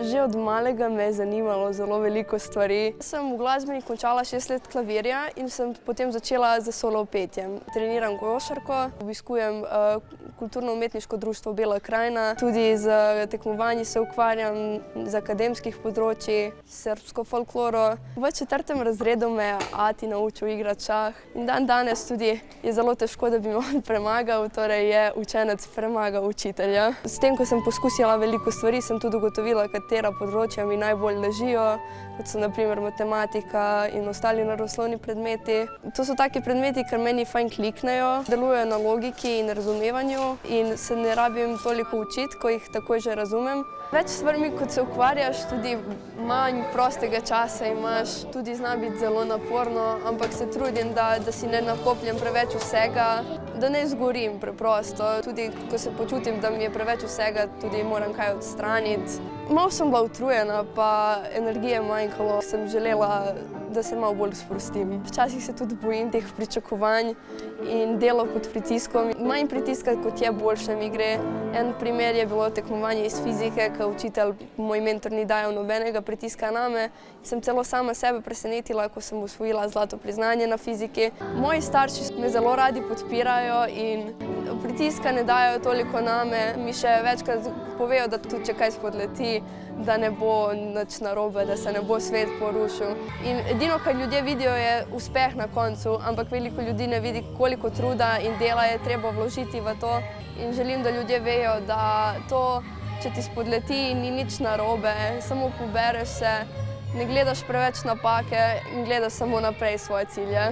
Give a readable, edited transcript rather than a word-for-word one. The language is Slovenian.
Že od malega me je zanimalo zelo veliko stvari. Sem v glasbeni končala 6 let klavirja in sem potem začela z solo petjem. Treniram košarko, obiskujem kulturno-umetniško društvo Bela krajina, tudi z tekmovanji se ukvarjam z akademskih področij, srbsko folkloro. V 4. razredu me je ati naučil igrati šah in danes tudi je zelo težko, da bi me on premagal, torej je učenec premagal učitelja. S tem, ko sem poskusila veliko stvari, sem tudi ugotovila, katera področja mi najbolj ležijo, kot so na primer matematika in ostali naravoslovni predmeti. To so taki predmeti, ker meni fajn kliknejo, delujejo na logiki in razumevanju in se ne rabim toliko učiti, ko jih takoj že razumem. Več stvarmi, kot se ukvarjaš, tudi manj prostega časa imaš, tudi zna biti zelo naporno, ampak se trudim, da si ne nakopljem preveč vsega, da ne zgorim preprosto. Tudi ko se počutim, da mi je preveč vsega, tudi moram kaj odstraniti. Malo sem bila utrujena, pa energije manjkalo. Sem želela, da se malo bolj sprostim. Včasih se tudi bojim teh pričakovanj in delo pod pritiskom. Manj pritiska, kot je, boljše mi gre. En primer je bilo tekmovanje iz fizike, ko učitelj, moj mentor, ni dajal nobenega pritiska name. Sem celo sama sebe presenetila, ko sem osvojila zlato priznanje na fiziki. Moji starši me zelo radi podpirajo in pritiska ne dajo toliko name. Mi še večkrat povejo, da tudi če kaj spodleti, da ne bo nič narobe, da se ne bo svet porušil. In edino, kar ljudje vidijo, je uspeh na koncu, ampak veliko ljudi ne vidi, koliko truda in dela je treba vložiti v to. In želim, da ljudje vejo, da to, če ti spodleti, ni nič narobe, samo pobereš se, ne gledaš preveč napake in gledaš samo naprej svoje cilje.